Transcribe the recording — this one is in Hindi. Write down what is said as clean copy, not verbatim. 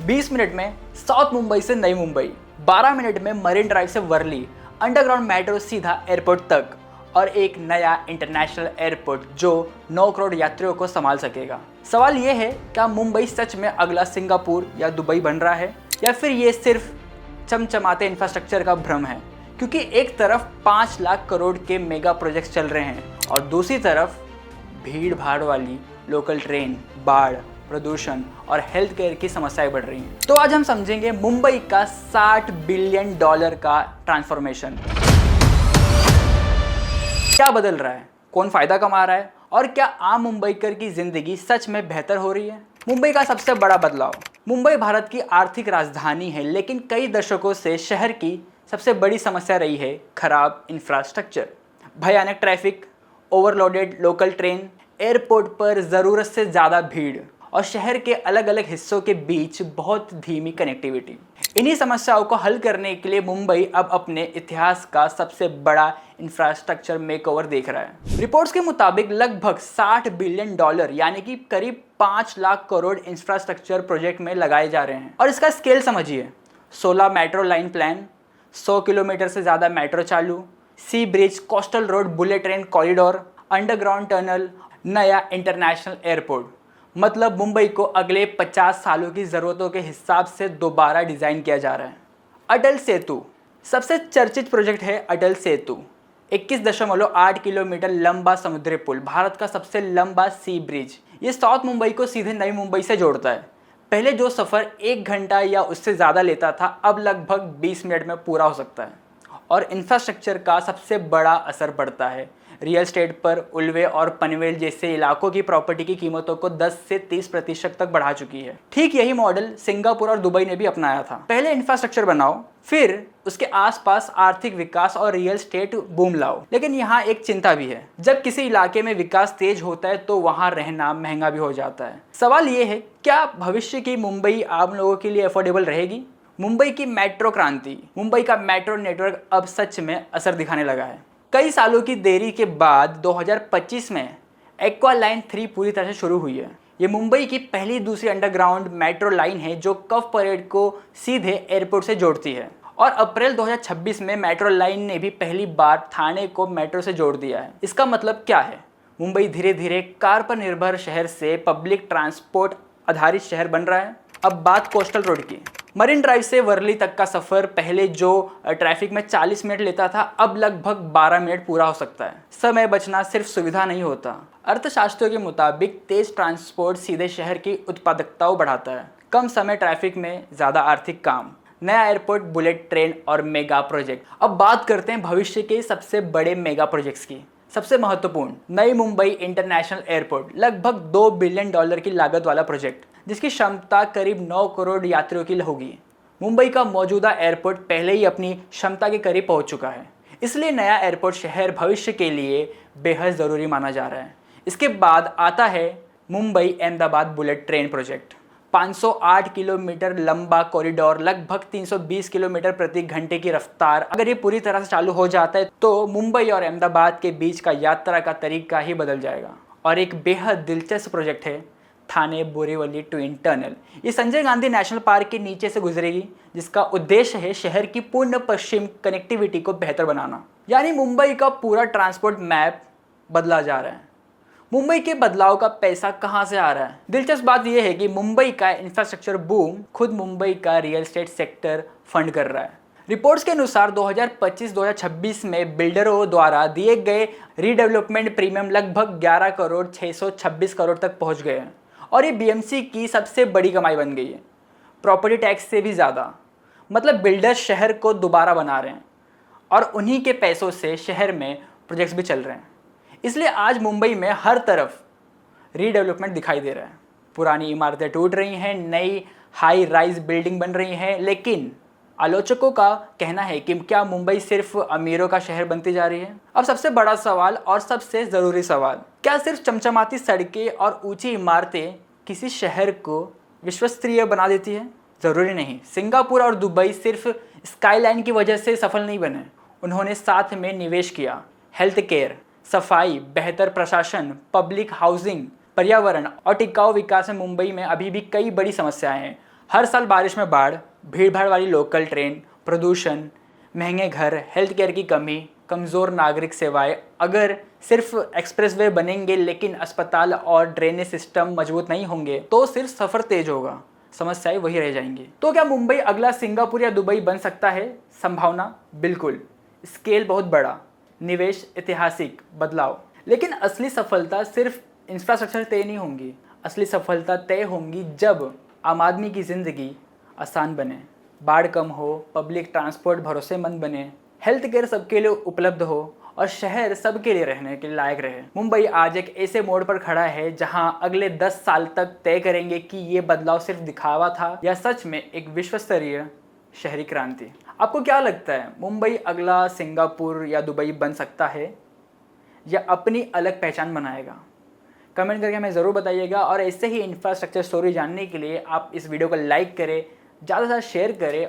20 मिनट में साउथ मुंबई से नई मुंबई, 12 मिनट में मरीन ड्राइव से वर्ली, अंडरग्राउंड मेट्रो सीधा एयरपोर्ट तक और एक नया इंटरनेशनल एयरपोर्ट जो 9 करोड़ यात्रियों को संभाल सकेगा। सवाल ये है, क्या मुंबई सच में अगला सिंगापुर या दुबई बन रहा है, या फिर ये सिर्फ चमचमाते इंफ्रास्ट्रक्चर का भ्रम है? क्योंकि एक तरफ 5 लाख करोड़ के मेगा प्रोजेक्ट्स चल रहे हैं और दूसरी तरफ भीड़ भाड़ वाली लोकल ट्रेन, बाढ़, प्रदूषण और हेल्थ केयर की समस्याएं बढ़ रही हैं। तो आज हम समझेंगे मुंबई का $60 बिलियन का ट्रांसफॉर्मेशन। क्या बदल रहा है, कौन फायदा कमा रहा है और क्या आम मुंबईकर की जिंदगी सच में बेहतर हो रही है? मुंबई का सबसे बड़ा बदलाव। मुंबई भारत की आर्थिक राजधानी है, लेकिन कई दशकों से शहर की सबसे बड़ी समस्या रही है खराब इंफ्रास्ट्रक्चर। भयानक traffic, overloaded local train, airport पर ज़रूरत से ज़्यादा भीड़ और शहर के अलग अलग हिस्सों के बीच बहुत धीमी कनेक्टिविटी। इन्हीं समस्याओं को हल करने के लिए मुंबई अब अपने इतिहास का सबसे बड़ा इंफ्रास्ट्रक्चर मेकओवर देख रहा है। रिपोर्ट्स के मुताबिक लगभग $60 बिलियन यानी कि करीब 5 लाख करोड़ इंफ्रास्ट्रक्चर प्रोजेक्ट में लगाए जा रहे हैं। और इसका स्केल समझिए, 16 मेट्रो लाइन प्लान, 100 किलोमीटर से ज़्यादा मेट्रो चालू, sea bridge, coastal road, bullet train corridor, underground tunnel, नया इंटरनेशनल एयरपोर्ट। मतलब मुंबई को अगले 50 सालों की ज़रूरतों के हिसाब से दोबारा डिज़ाइन किया जा रहा है। अटल सेतु सबसे चर्चित प्रोजेक्ट है। अटल सेतु 21.8 किलोमीटर लंबा समुद्री पुल, भारत का सबसे लंबा सी ब्रिज। ये साउथ मुंबई को सीधे नई मुंबई से जोड़ता है। पहले जो सफ़र 1 घंटा या उससे ज़्यादा लेता था, अब लगभग 20 मिनट में पूरा हो सकता है। और इंफ्रास्ट्रक्चर का सबसे बड़ा असर पड़ता है रियल एस्टेट पर। उल्वे और पनवेल जैसे इलाकों की प्रॉपर्टी की कीमतों को 10 से 30% तक बढ़ा चुकी है। ठीक यही मॉडल सिंगापुर और दुबई ने भी अपनाया था। पहले इंफ्रास्ट्रक्चर बनाओ, फिर उसके आसपास आर्थिक विकास और रियल एस्टेट बूम लाओ। लेकिन यहाँ एक चिंता भी है, जब किसी इलाके में विकास तेज होता है तो वहाँ रहना महंगा भी हो जाता है। सवाल ये है, क्या भविष्य की मुंबई आम लोगों के लिए अफोर्डेबल रहेगी? मुंबई की मेट्रो क्रांति। मुंबई का मेट्रो नेटवर्क अब सच में असर दिखाने लगा है। कई सालों की देरी के बाद 2025 में एक्वा लाइन 3 पूरी तरह से शुरू हुई है। ये मुंबई की पहली दूसरी अंडरग्राउंड मेट्रो लाइन है जो कफ परेड को सीधे एयरपोर्ट से जोड़ती है। और अप्रैल 2026 में मेट्रो लाइन ने भी पहली बार ठाणे को मेट्रो से जोड़ दिया है। इसका मतलब क्या है? मुंबई धीरे धीरे कार पर निर्भर शहर से पब्लिक ट्रांसपोर्ट आधारित शहर बन रहा है। अब बात कोस्टल रोड की। मरीन ड्राइव से वर्ली तक का सफ़र पहले जो ट्रैफिक में 40 मिनट लेता था, अब लगभग 12 मिनट पूरा हो सकता है। समय बचना सिर्फ सुविधा नहीं होता। अर्थशास्त्रियों के मुताबिक तेज ट्रांसपोर्ट सीधे शहर की उत्पादकता बढ़ाता है। कम समय ट्रैफिक में ज़्यादा आर्थिक काम, नया एयरपोर्ट, बुलेट ट्रेन और मेगा प्रोजेक्ट। अब बात करते हैं भविष्य के सबसे बड़े मेगा प्रोजेक्ट्स की। सबसे महत्वपूर्ण, नई मुंबई इंटरनेशनल एयरपोर्ट, लगभग $2 बिलियन की लागत वाला प्रोजेक्ट, जिसकी क्षमता करीब 9 करोड़ यात्रियों की होगी। मुंबई का मौजूदा एयरपोर्ट पहले ही अपनी क्षमता के करीब पहुंच चुका है, इसलिए नया एयरपोर्ट शहर भविष्य के लिए बेहद ज़रूरी माना जा रहा है। इसके बाद आता है Mumbai Ahmedabad bullet train project. 508 kilometre लंबा कॉरिडोर, लगभग 320 किलोमीटर प्रति घंटे की रफ्तार। अगर ये पूरी तरह से चालू हो जाता है तो मुंबई और अहमदाबाद के बीच का यात्रा का तरीका ही बदल जाएगा। और एक बेहद दिलचस्प प्रोजेक्ट है ठाणे बोरीवली ट्विन टनल। ये संजय गांधी नेशनल पार्क के नीचे से गुजरेगी, जिसका उद्देश्य है शहर की पूर्ण पश्चिम कनेक्टिविटी को बेहतर बनाना। यानी मुंबई का पूरा ट्रांसपोर्ट मैप बदला जा रहा है। मुंबई के बदलाव का पैसा कहां से आ रहा है? दिलचस्प बात यह है कि मुंबई का इंफ्रास्ट्रक्चर बूम खुद मुंबई का रियल एस्टेट सेक्टर फंड कर रहा है। रिपोर्ट्स के अनुसार 2025-2026 में बिल्डरों द्वारा दिए गए रीडेवलपमेंट प्रीमियम लगभग 11 करोड़ 626 करोड़ तक पहुंच गए हैं और ये बीएमसी की सबसे बड़ी कमाई बन गई है, प्रॉपर्टी टैक्स से भी ज़्यादा। मतलब बिल्डर्स शहर को दोबारा बना रहे हैं और उन्हीं के पैसों से शहर में प्रोजेक्ट्स भी चल रहे हैं। इसलिए आज मुंबई में हर तरफ रीडेवलपमेंट दिखाई दे रहा है। पुरानी इमारतें टूट रही हैं, नई हाई राइज बिल्डिंग बन रही हैं। लेकिन आलोचकों का कहना है कि क्या मुंबई सिर्फ अमीरों का शहर बनती जा रही है? अब सबसे बड़ा सवाल और सबसे ज़रूरी सवाल, क्या सिर्फ चमचमाती सड़कें और ऊंची इमारतें किसी शहर को विश्वस्तरीय बना देती है? ज़रूरी नहीं। सिंगापुर और दुबई सिर्फ स्काईलाइन की वजह से सफल नहीं बने, उन्होंने साथ में निवेश किया। हेल्थ केयर, सफाई, बेहतर प्रशासन, पब्लिक हाउसिंग, पर्यावरण और टिकाऊ विकास में मुंबई में अभी भी कई बड़ी समस्याएं हैं। हर साल बारिश में बाढ़, भीड़भाड़ वाली लोकल ट्रेन, प्रदूषण, महंगे घर, हेल्थ केयर की कमी, कमज़ोर नागरिक सेवाएं। अगर सिर्फ एक्सप्रेसवे बनेंगे लेकिन अस्पताल और ड्रेनेज सिस्टम मजबूत नहीं होंगे तो सिर्फ सफ़र तेज होगा, समस्याएं वही रह जाएंगी। तो क्या मुंबई अगला सिंगापुर या दुबई बन सकता है? संभावना बिल्कुल, स्केल बहुत बड़ा, निवेश ऐतिहासिक बदलाव। लेकिन असली सफलता सिर्फ इंफ्रास्ट्रक्चर तय नहीं होंगी, असली सफलता तय होंगी जब आम आदमी की ज़िंदगी आसान बने, बाढ़ कम हो, पब्लिक ट्रांसपोर्ट भरोसेमंद बने, हेल्थ केयर सबके लिए उपलब्ध हो और शहर सबके लिए रहने के लायक रहे। मुंबई आज एक ऐसे मोड़ पर खड़ा है जहां अगले 10 साल तक तय करेंगे कि ये बदलाव सिर्फ दिखावा था या सच में एक विश्व स्तरीय शहरी क्रांति। आपको क्या लगता है, मुंबई अगला सिंगापुर या दुबई बन सकता है या अपनी अलग पहचान बनाएगा? कमेंट करके हमें ज़रूर बताइएगा और ऐसे ही इंफ्रास्ट्रक्चर स्टोरी जानने के लिए आप इस वीडियो को लाइक करें, ज़्यादा से ज़्यादा शेयर करें